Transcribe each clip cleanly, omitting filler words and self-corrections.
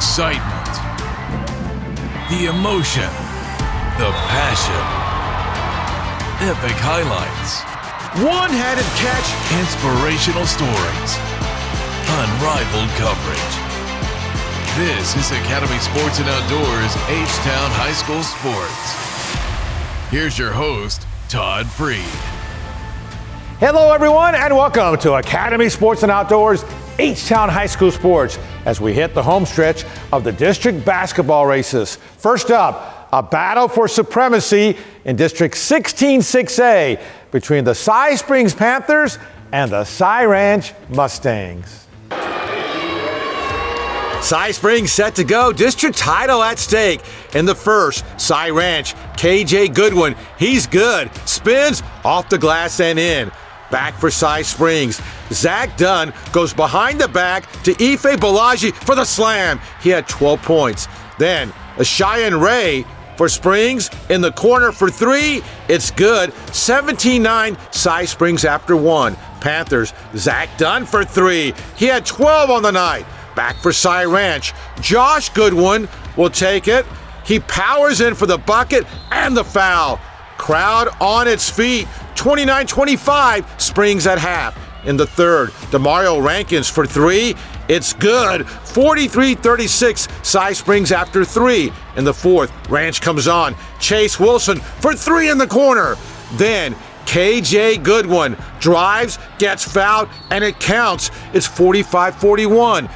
excitement, the emotion, the passion, epic highlights, one-handed catch, inspirational stories, unrivaled coverage. This is Academy Sports and Outdoors H-Town High School Sports. Here's your host, Todd Freed. Hello, everyone, and welcome to Academy Sports and Outdoors H-Town High School Sports as we hit the home stretch of the district basketball races. First up, a battle for supremacy in District 16-6A between the Cy Springs Panthers and the Cy Ranch Mustangs. Cy Springs set to go, district title at stake. In the first, Cy Ranch, KJ Goodwin, he's good, spins off the glass and in. Back for Cy Springs, Zach Dunn goes behind the back to Ife Balaji for the slam. He had 12 points. Then, Cheyenne Ray for Springs in the corner for three. It's good, 17-9, Cy Springs after one. Panthers, Zach Dunn for three. He had 12 on the night. Back for Cy Ranch, Josh Goodwin will take it. He powers in for the bucket and the foul. Crowd on its feet, 29-25, Springs at half. In the third, DeMario Rankins for three. It's good, 43-36, Cy Springs after three. In the fourth, Ranch comes on. Chase Wilson for three in the corner. Then KJ Goodwin drives, gets fouled, and it counts. It's 45-41.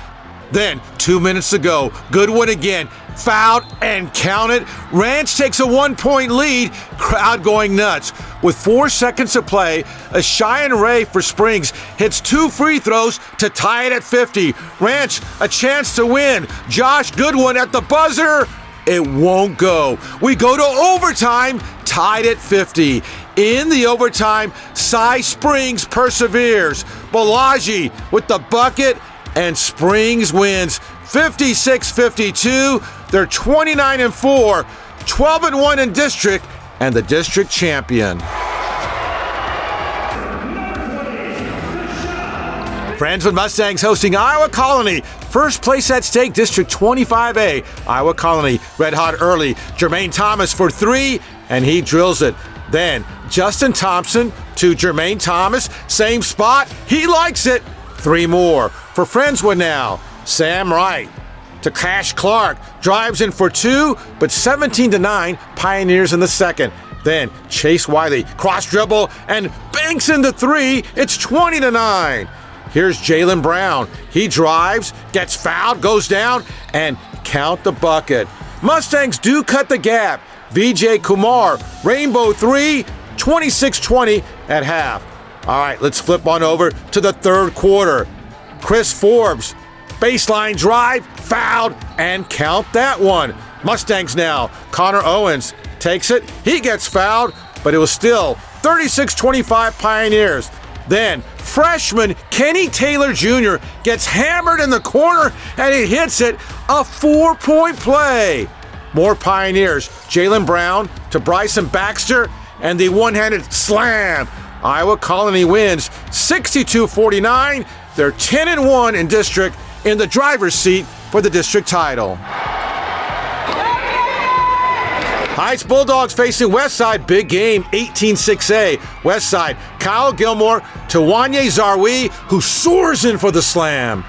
Then, 2 minutes to go, Goodwin again, fouled and counted. Ranch takes a 1-point lead, crowd going nuts. With 4 seconds to play, Cheyenne Ray for Springs hits 2 free throws to tie it at 50. Ranch, a chance to win. Josh Goodwin at the buzzer. It won't go. We go to overtime, tied at 50. In the overtime, Cy Springs perseveres. Balaji with the bucket, and Springs wins 56-52. They're 29-4, 12-1 in district, and the district champion. Friendswood Mustangs hosting Iowa Colony. First place at stake, District 25A. Iowa Colony, red hot early. Jermaine Thomas for three, and he drills it. Then Justin Thompson to Jermaine Thomas. Same spot. He likes it. 3 more. For Friendswood now, Sam Wright to Cash Clark. Drives in for 2, but 17-9, Pioneers in the second. Then Chase Wiley, cross dribble, and banks into 3. It's 20-9. Here's Jalen Brown. He drives, gets fouled, goes down, and count the bucket. Mustangs do cut the gap. VJ Kumar, Rainbow 3, 26-20 at half. All right, let's flip on over to the third quarter. Chris Forbes, baseline drive, fouled, and count that one. Mustangs now. Connor Owens takes it. He gets fouled, but it was still 36-25 Pioneers. Then freshman Kenny Taylor Jr. gets hammered in the corner, and he hits it. A 4-point play. More Pioneers. Jalen Brown to Bryson Baxter, and the one-handed slam. Iowa Colony wins 62-49. They're 10-1 in district, in the driver's seat for the district title. Heights Bulldogs facing Westside, big game, 18-6A. Westside, Kyle Gilmore to Wanye Zarwi, who soars in for the slam.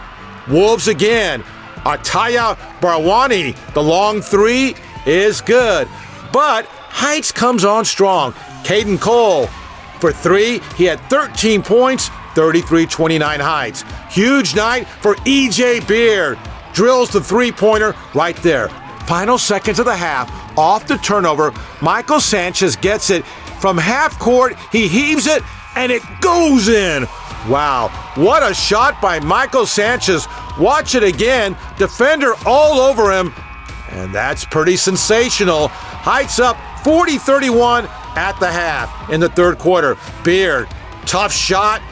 Wolves again, Ataya Barwani, the long three is good. But Heights comes on strong. Caden Cole for three, he had 13 points, 33-29 Heights. Huge night for E.J. Beard. Drills the three-pointer right there. Final seconds of the half, off the turnover, Michael Sanchez gets it. From half court, he heaves it, and it goes in. Wow, what a shot by Michael Sanchez. Watch it again, defender all over him, and that's pretty sensational. Heights up 40-31 at the half in the third quarter. Beard, tough shot,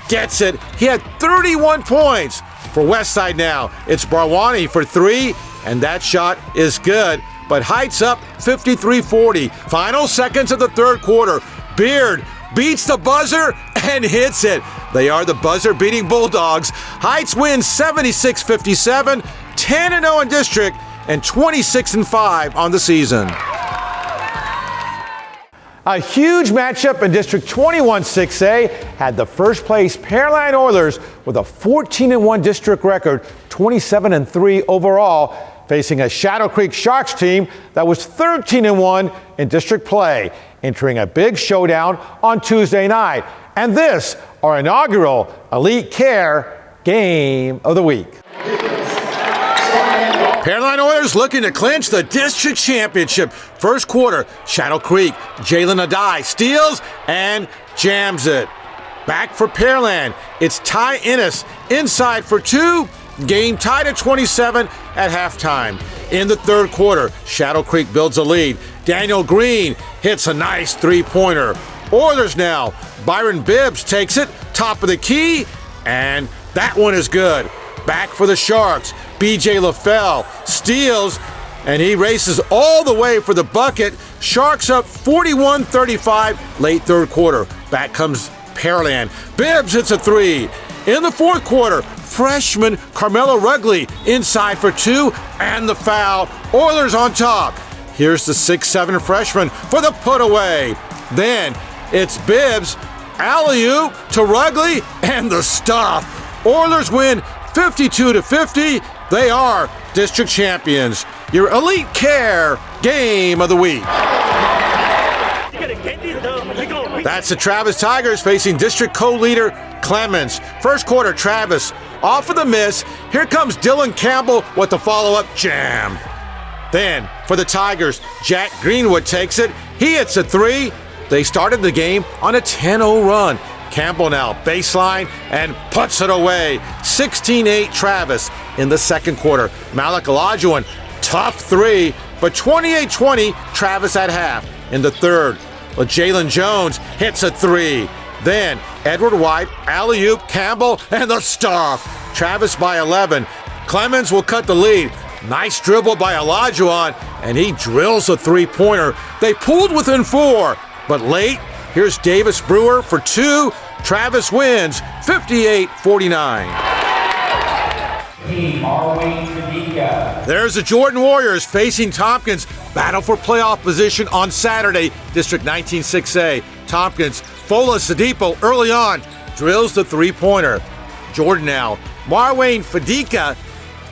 gets it. He had 31 points. For Westside now, it's Barwani for three, and that shot is good. But Heights up 53-40. Final seconds of the third quarter. Beard beats the buzzer and hits it. They are the buzzer-beating Bulldogs. Heights wins 76-57. 10-0 in district and 26-5 on the season. A huge matchup in District 21 6A had the first place Pearland Oilers with a 14-1 district record, 27-3 overall, facing a Shadow Creek Sharks team that was 13-1 in district play, entering a big showdown on Tuesday night. And this, our inaugural Elite Care Game of the Week. Pearland Oilers looking to clinch the district championship. First quarter, Shadow Creek, Jalen Adai steals and jams it. Back for Pearland, it's Ty Innes inside for two. Game tied at 27 at halftime. In the third quarter, Shadow Creek builds a lead. Daniel Green hits a nice three-pointer. Oilers now. Byron Bibbs takes it, top of the key, and that one is good. Back for the Sharks. B.J. LaFell steals, and he races all the way for the bucket. Sharks up 41-35, late third quarter. Back comes Pearland. Bibbs hits a three. In the fourth quarter, freshman Carmelo Rugley inside for two, and the foul. Oilers on top. Here's the 6'7" freshman for the put away. Then it's Bibbs, alley-oop to Rugley, and the stop. Oilers win 52-50. They are district champions. Your Elite Care Game of the Week. That's the Travis Tigers facing district co-leader Clemens. First quarter, Travis off of the miss. Here comes Dylan Campbell with the follow-up jam. Then for the Tigers, Jack Greenwood takes it. He hits a three. They started the game on a 10-0 run. Campbell now baseline and puts it away. 16-8 Travis in the second quarter. Malik Olajuwon, tough three, but 28-20 Travis at half. In the third, Jalen Jones hits a three. Then Edward White, alley-oop, Campbell, and the stop. Travis by 11. Clemens will cut the lead. Nice dribble by Olajuwon, and he drills a three-pointer. They pulled within four, but late, here's Davis Brewer for two. Travis wins 58-49. There's the Jordan Warriors facing Tompkins. Battle for playoff position on Saturday, District 19 6A. Tompkins, Fola Sadipo early on, drills the three-pointer. Jordan now. Marwayne Fadika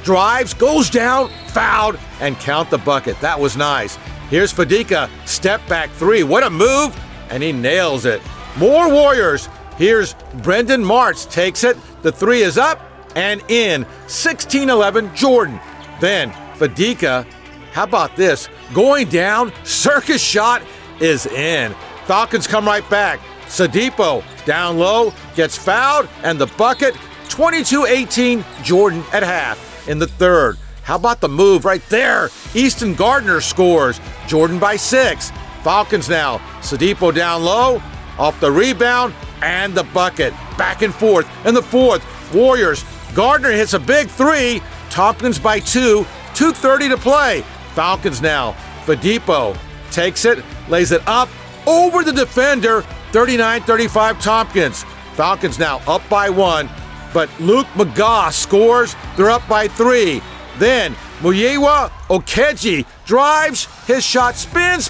drives, goes down, fouled, and count the bucket. That was nice. Here's Fadika, step back three. What a move, and he nails it. More Warriors. Here's Brendan Martz, takes it. The three is up and in. 16-11 Jordan. Then Fadika, how about this? Going down, circus shot is in. Falcons come right back. Sadipo down low, gets fouled, and the bucket. 22-18 Jordan at half. In the third, how about the move right there? Easton Gardner scores. Jordan by 6. Falcons now. Sadipo down low, off the rebound, and the bucket. Back and forth. In the fourth, Warriors. Gardner hits a big three. Tompkins by 2. 2:30 to play. Falcons now. Fadipo takes it, lays it up over the defender. 39-35 Tompkins. Falcons now up by 1. But Luke McGaugh scores. They're up by 3. Then Muyewa Okeji drives. His shot spins,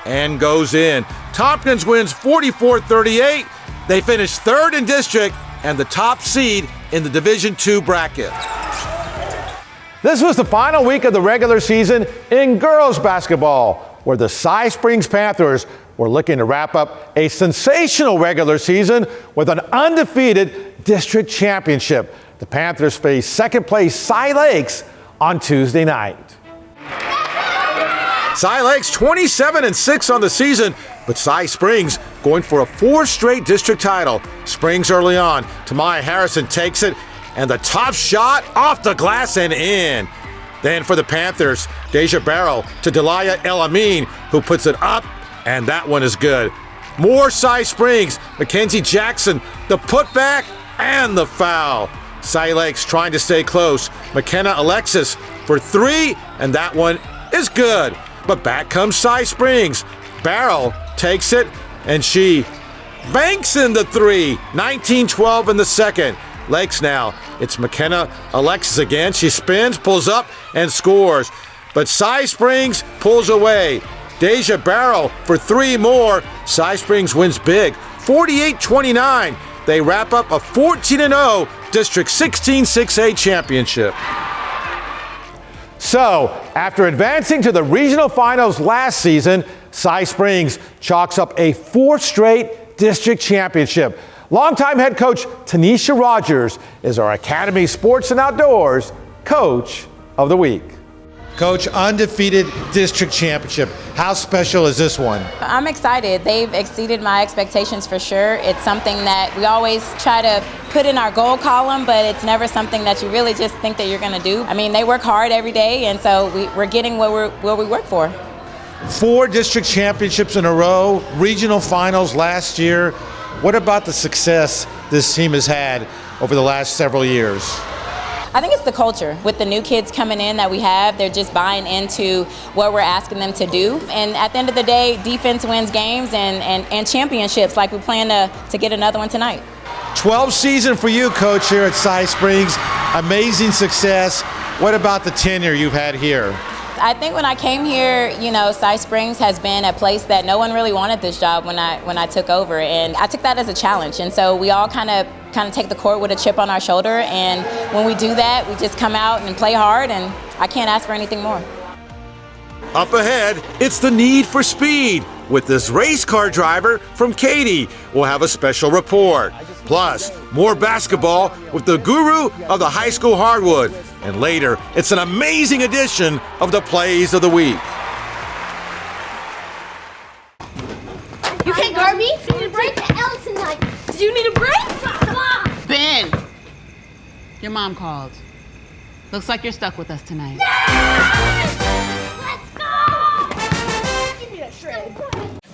and goes in. Tompkins wins 44-38. They finish third in district and the top seed in the Division II bracket. This was the final week of the regular season in girls basketball, where the Cy Springs Panthers were looking to wrap up a sensational regular season with an undefeated district championship. The Panthers faced second-place Cy Lakes on Tuesday night. Cy Lakes 27-6 on the season, but Cy Springs going for a 4th straight district title. Springs early on. Tamaya Harrison takes it, and the top shot off the glass and in. Then for the Panthers, Deja Barrow to Delia El Amin, who puts it up, and that one is good. More Cy Springs. Mackenzie Jackson, the putback, and the foul. Cy Lakes trying to stay close. McKenna Alexis for 3, and that one is good. But back comes Cy Springs. Barrow takes it, and she banks in the 3. 19-12 in the second. Legs now. It's McKenna Alexis again. She spins, pulls up, and scores. But Cy Springs pulls away. Deja Barrow for 3 more. Cy Springs wins big, 48-29. They wrap up a 14-0 District 16 6A championship. So, after advancing to the regional finals last season, Cy Springs chalks up a 4th straight district championship. Longtime head coach Tanisha Rogers is our Academy Sports and Outdoors Coach of the Week. Coach, undefeated district championship. How special is this one? I'm excited. They've exceeded my expectations for sure. It's something that we always try to put in our goal column, but it's never something that you really just think that you're going to do. I mean, they work hard every day, and so we're getting what we work for. 4 district championships in a row, regional finals last year. What about the success this team has had over the last several years? I think it's the culture. With the new kids coming in that we have, they're just buying into what we're asking them to do. And at the end of the day, defense wins games and championships, like we plan to get another one tonight. 12th season for you, Coach, here at Cy Springs. Amazing success. What about the tenure you've had here? I think when I came here, Cy Springs has been a place that no one really wanted this job when I took over, and I took that as a challenge. And so we all kind of take the court with a chip on our shoulder, and when we do that, we just come out and play hard, and I can't ask for anything more. Up ahead, it's the need for speed. With this race car driver from Katy, we'll have a special report. Plus, more basketball with the guru of the high school hardwood. And later, it's an amazing edition of the Plays of the Week. You can't guard me? You need a break to L tonight. Do you need a break? Come on! Ben! Your mom called. Looks like you're stuck with us tonight. Let's go! Give me that shred.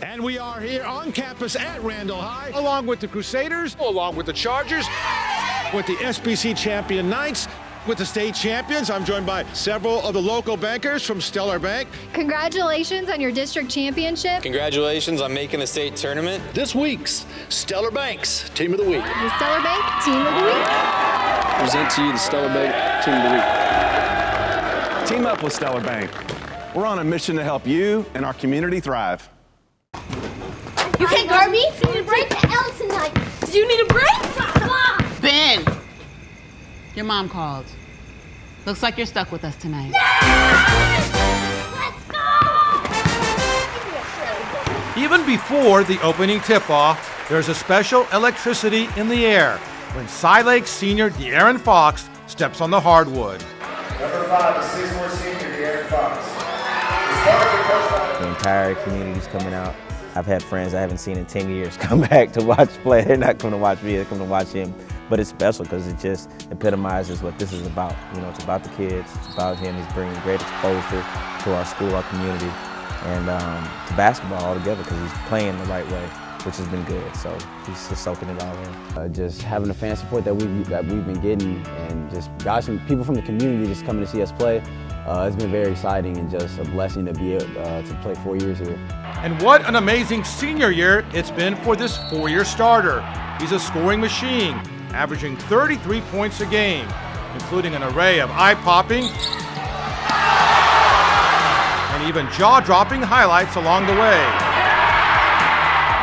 And we are here on campus at Randall High, along with the Crusaders, along with the Chargers, with the SBC champion Knights, with the state champions. I'm joined by several of the local bankers from Stellar Bank. Congratulations on your district championship. Congratulations on making the state tournament. This week's Stellar Bank's Team of the Week. The Stellar Bank Team of the Week. Present to you the Stellar Bank Team of the Week. Team up with Stellar Bank. We're on a mission to help you and our community thrive. You can't guard me? You need a break to L tonight. Do you need a break? Come on! Ben! Your mom called. Looks like you're stuck with us tonight. Let's go! Give me that shred. Even before the opening tip-off, there's a special electricity in the air when Cy Lake senior De'Aaron Fox steps on the hardwood. Number 5, the 6'4" senior De'Aaron Fox. The entire community's coming out. I've had friends I haven't seen in 10 years come back to watch play. They're not coming to watch me, they're coming to watch him. But it's special because it just epitomizes what this is about. It's about the kids, it's about him. He's bringing great exposure to our school, our community, and to basketball altogether because he's playing the right way, which has been good. So he's just soaking it all in. Just having the fan support that we've been getting, and just guys from people from the community just coming to see us play. It's been very exciting and just a blessing to be able to play 4 years here. And what an amazing senior year it's been for this 4-year starter. He's a scoring machine, averaging 33 points a game, including an array of eye-popping and even jaw-dropping highlights along the way.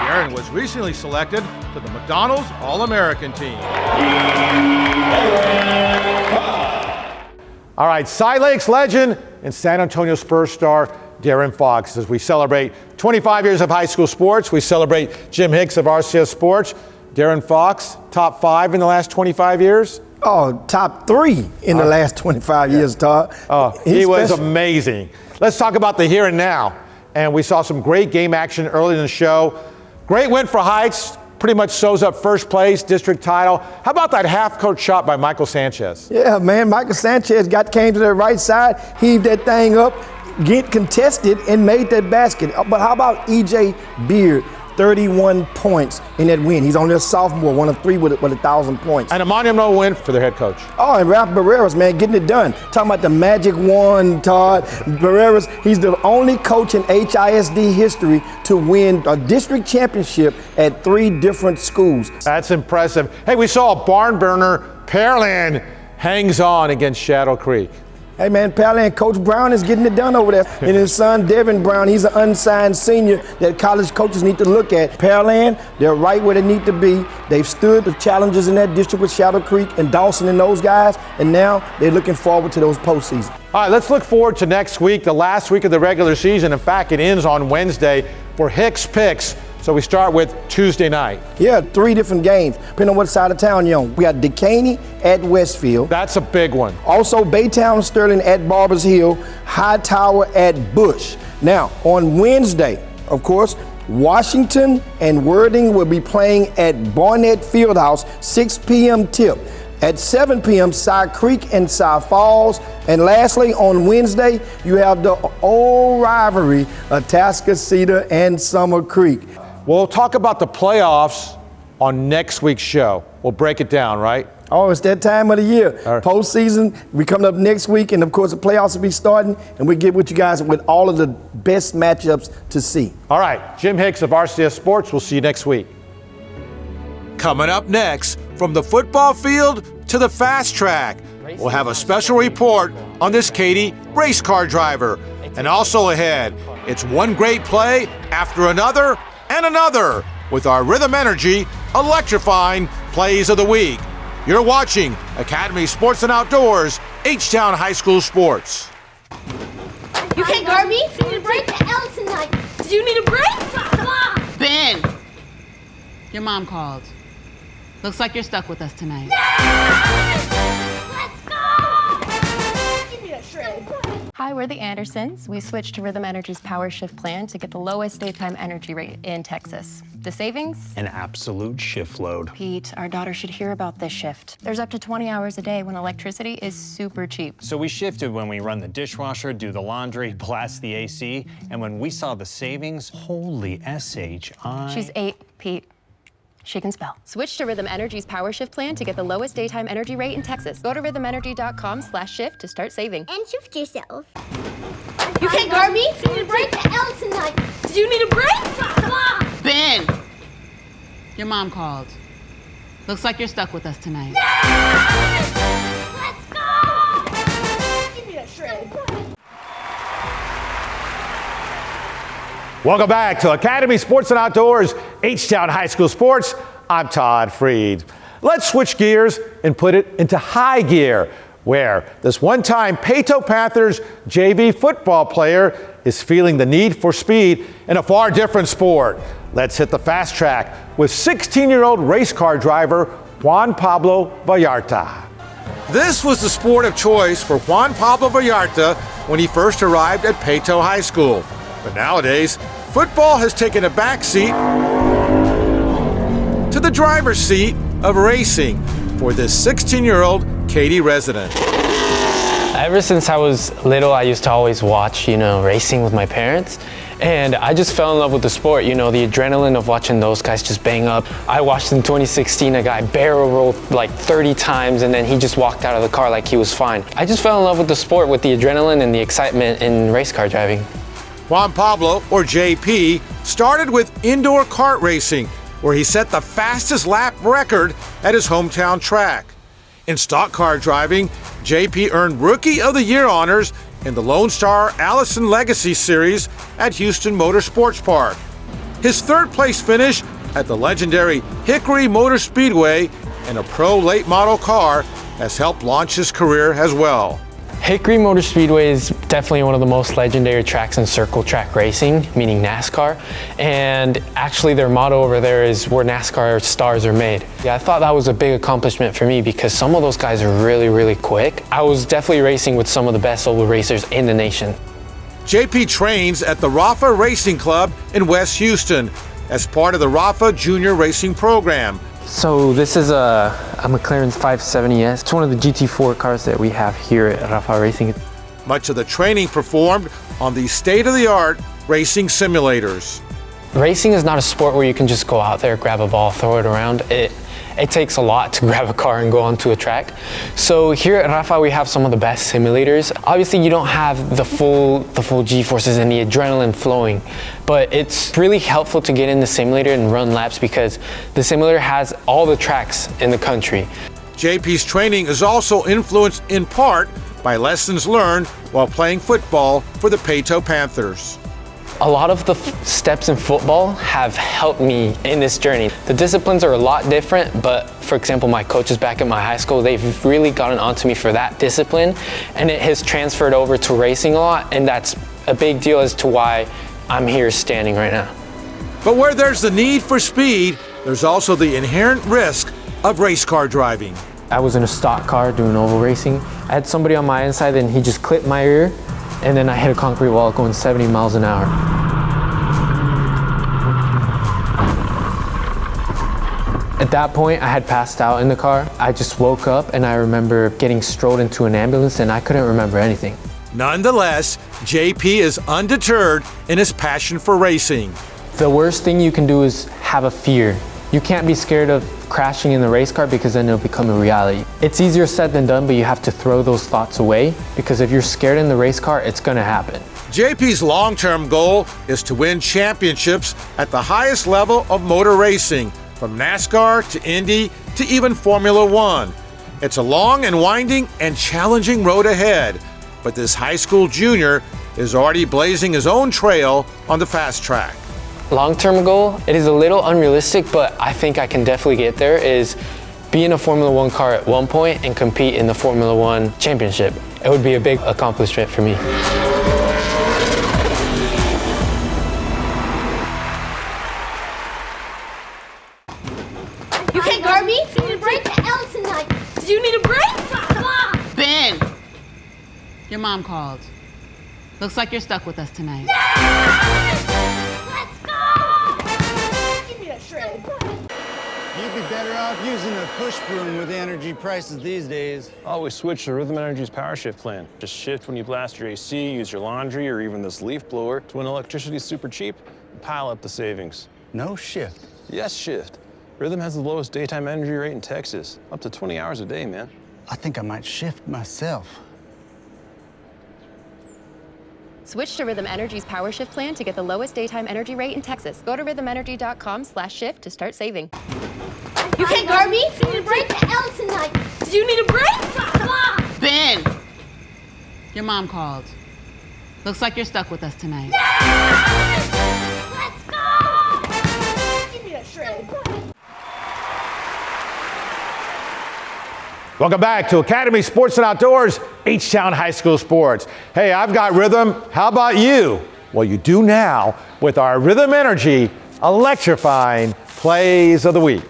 De'Aaron was recently selected to the McDonald's All-American team. All right, Cy Lake's legend and San Antonio Spurs star De'Aaron Fox. As we celebrate 25 years of high school sports, we celebrate Jim Hicks of RCS Sports. De'Aaron Fox, top 5 in the last 25 years? Oh, top 3 in the last 25 years, Todd. He was amazing. Let's talk about the here and now. And we saw some great game action early in the show. Great win for Heights. Pretty much sews up first place, district title. How about that half-court shot by Michael Sanchez? Yeah, man, Michael Sanchez came to the right side, heaved that thing up, get contested, and made that basket. But how about E.J. Beard? 31 points in that win. He's only a sophomore, one of 3 with 1,000 points. And a monumental win for their head coach. Oh, and Ralph Barreras, man, getting it done. Talking about the magic wand, Todd. Barreras, he's the only coach in HISD history to win a district championship at 3 different schools. That's impressive. Hey, we saw a barn burner Pearland hangs on against Shadow Creek. Hey man, Pearland, Coach Brown is getting it done over there. And his son, Devin Brown, he's an unsigned senior that college coaches need to look at. Pearland, they're right where they need to be. They've stood the challenges in that district with Shadow Creek and Dawson and those guys, and now they're looking forward to those postseason. All right, let's look forward to next week, the last week of the regular season. In fact, it ends on Wednesday for Hicks Picks. So we start with Tuesday night. Yeah, 3 different games, depending on what side of town you're on. We got Decaney at Westfield. That's a big one. Also, Baytown Sterling at Barbers Hill, Hightower at Bush. Now, on Wednesday, of course, Washington and Worthing will be playing at Barnett Fieldhouse, 6 p.m. tip. At 7 p.m., Cy Creek and Cy Falls. And lastly, on Wednesday, you have the old rivalry of Atascocita and Summer Creek. We'll talk about the playoffs on next week's show. We'll break it down, right? Oh, it's that time of the year. Right. Postseason, we coming up next week, and of course the playoffs will be starting, and we get with you guys with all of the best matchups to see. All right, Jim Hicks of RCS Sports. We'll see you next week. Coming up next, from the football field to the fast track, we'll have a special report on this Katy race car driver. And also ahead, it's one great play after another and another with our Rhythm Energy electrifying plays of the week. You're watching Academy Sports and Outdoors, H-Town High School Sports. You can't guard me. You need a break to L tonight. Do you need a break? Come on. Ben, your mom called. Looks like you're stuck with us tonight. Let's go. Give me a shred. Hi, we're the Andersons. We switched to Rhythm Energy's Power Shift plan to get the lowest daytime energy rate in Texas. The savings? An absolute shift load. Pete, our daughter should hear about this shift. There's up to 20 hours a day when electricity is super cheap. So we shifted when we run the dishwasher, do the laundry, blast the AC, and when we saw the savings, holy S-H-I... She's 8, Pete. She can spell. Switch to Rhythm Energy's Power Shift plan to get the lowest daytime energy rate in Texas. Go to rhythmenergy.com/shift to start saving. And shift yourself. You can't guard me. You need a break to L tonight. Do you need a break? Come on. Ben, your mom called. Looks like you're stuck with us tonight. Let's go. Give me a shred. Welcome back to Academy Sports and Outdoors, H-Town High School Sports. I'm Todd Freed. Let's switch gears and put it into high gear, where this one-time Peyto Panthers JV football player is feeling the need for speed in a far different sport. Let's hit the fast track with 16-year-old race car driver Juan Pablo Vallarta. This was the sport of choice for Juan Pablo Vallarta when he first arrived at Peyto High School. But nowadays, football has taken a backseat to the driver's seat of racing for this 16-year-old Katy resident. Ever since I was little, I used to always watch, racing with my parents. And I just fell in love with the sport, the adrenaline of watching those guys just bang up. I watched in 2016 a guy barrel roll like 30 times and then he just walked out of the car like he was fine. I just fell in love with the sport, with the adrenaline and the excitement in race car driving. Juan Pablo, or JP, started with indoor kart racing, where he set the fastest lap record at his hometown track. In stock car driving, JP earned Rookie of the Year honors in the Lone Star Allison Legacy Series at Houston Motor Sports Park. His third place finish at the legendary Hickory Motor Speedway in a pro late model car has helped launch his career as well. Hickory Motor Speedway is definitely one of the most legendary tracks in circle track racing, meaning NASCAR. And actually their motto over there is where NASCAR stars are made. Yeah, I thought that was a big accomplishment for me because some of those guys are really, really quick. I was definitely racing with some of the best oval racers in the nation. JP trains at the Rafa Racing Club in West Houston as part of the Rafa Junior Racing Program. So this is a McLaren 570S. It's one of the GT4 cars that we have here at Rafa Racing. Much of the training performed on the state-of-the-art racing simulators. Racing is not a sport where you can just go out there, grab a ball, throw it around. It takes a lot to grab a car and go onto a track. So here at Rafa, we have some of the best simulators. Obviously, you don't have the full G-forces and the adrenaline flowing, but it's really helpful to get in the simulator and run laps because the simulator has all the tracks in the country. JP's training is also influenced in part by lessons learned while playing football for the Peyto Panthers. A lot of the steps in football have helped me in this journey. The disciplines are a lot different, but for example, my coaches back at my high school, they've really gotten onto me for that discipline, and it has transferred over to racing a lot, and that's a big deal as to why I'm here standing right now. But where there's the need for speed, there's also the inherent risk of race car driving. I was in a stock car doing oval racing. I had somebody on my inside and he just clipped my ear, and then I hit a concrete wall going 70 miles an hour. At that point, I had passed out in the car. I just woke up and I remember getting strolled into an ambulance and I couldn't remember anything. Nonetheless, JP is undeterred in his passion for racing. The worst thing you can do is have a fear. You can't be scared of crashing in the race car because then it'll become a reality. It's easier said than done, but you have to throw those thoughts away because if you're scared in the race car, it's gonna happen. JP's long-term goal is to win championships at the highest level of motor racing, from NASCAR to Indy to even Formula One. It's a long and winding and challenging road ahead, but this high school junior is already blazing his own trail on the fast track. Long-term goal, it is a little unrealistic, but I think I can definitely get there, is be in a Formula One car at one point and compete in the Formula One championship. It would be a big accomplishment for me. You can't guard me? You need a break to L tonight. Do you need a break? Come on! Ben! Your mom called. Looks like you're stuck with us tonight. Let's go! Give me that shred. You'd be better off using a push broom with the energy prices these days. Always switch to Rhythm Energy's power shift plan. Just shift when you blast your AC, use your laundry, or even this leaf blower. When electricity's super cheap, pile up the savings. No shift. Yes, shift. Rhythm has the lowest daytime energy rate in Texas. Up to 20 hours a day, man. I think I might shift myself. Switch to Rhythm Energy's Power Shift plan to get the lowest daytime energy rate in Texas. Go to rhythmenergy.com/shift to start saving. You can't guard me? You need a break to L tonight. Do you need a break? Come on! Ben! Your mom called. Looks like you're stuck with us tonight. Let's go! Give me that shred. Welcome back to Academy Sports and Outdoors, H-Town High School Sports. Hey, I've got rhythm. How about you? Well, you do now with our Rhythm Energy electrifying plays of the week.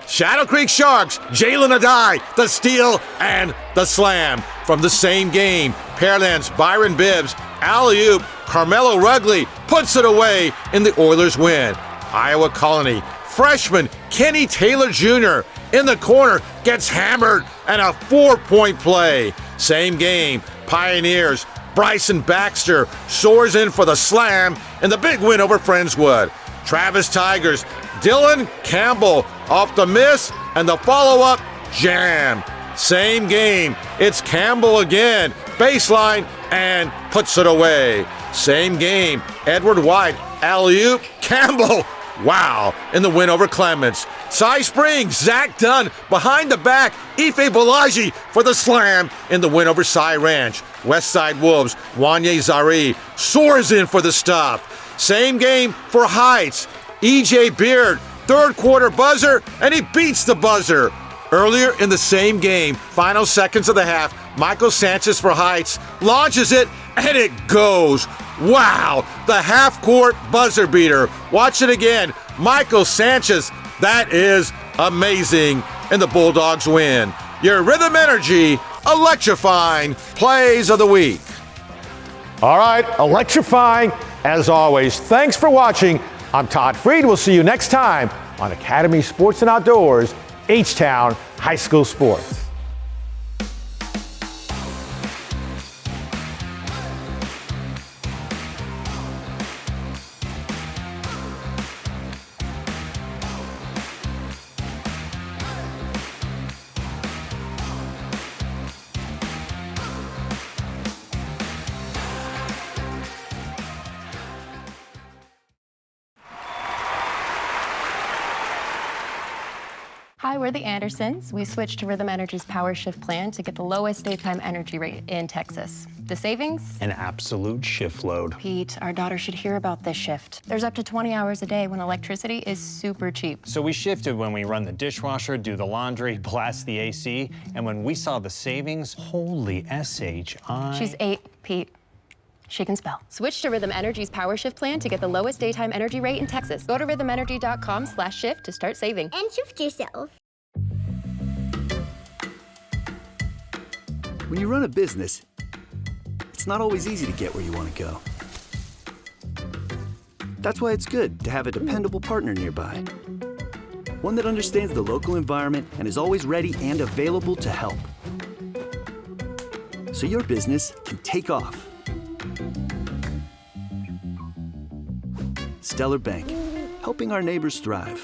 Shadow Creek Sharks, Jalen Adai, the steal and the slam. From the same game, Pearland's Byron Bibbs, alley-oop, Carmelo Rugley puts it away in the Oilers win. Iowa Colony, freshman Kenny Taylor Jr. in the corner gets hammered and a 4-point play. Same game, Pioneers, Bryson Baxter soars in for the slam in the big win over Friendswood. Travis Tigers, Dylan Campbell off the miss and the follow-up jam. Same game, it's Campbell again, baseline, and puts it away. Same game, Edward White, alley-oop, Campbell, wow, in the win over Clements. Cy Springs, Zach Dunn, behind the back, Ife Balaji for the slam in the win over Cy Ranch. Westside Wolves, Wanye Zari soars in for the stuff. Same game for Heights. EJ Beard, third quarter buzzer, and he beats the buzzer. Earlier in the same game, final seconds of the half, Michael Sanchez for Heights launches it, and it goes. Wow, the half-court buzzer beater. Watch it again. Michael Sanchez, that is amazing. And the Bulldogs win. Your Rhythm Energy electrifying plays of the week. All right, electrifying as always. Thanks for watching. I'm Todd Freed. We'll see you next time on Academy Sports and Outdoors, H-Town High School Sports. Hi, we're the Andersons. We switched to Rhythm Energy's Power Shift plan to get the lowest daytime energy rate in Texas. The savings? An absolute shift load. Pete, our daughter should hear about this shift. There's up to 20 hours a day when electricity is super cheap. So we shifted when we run the dishwasher, do the laundry, blast the AC, and when we saw the savings, holy S-H-I... She's 8, Pete. She can spell. Switch to Rhythm Energy's Power Shift plan to get the lowest daytime energy rate in Texas. Go to rhythmenergy.com/shift to start saving. And shift yourself. When you run a business, it's not always easy to get where you want to go. That's why it's good to have a dependable partner nearby. One that understands the local environment and is always ready and available to help. So your business can take off. Stellar Bank, helping our neighbors thrive.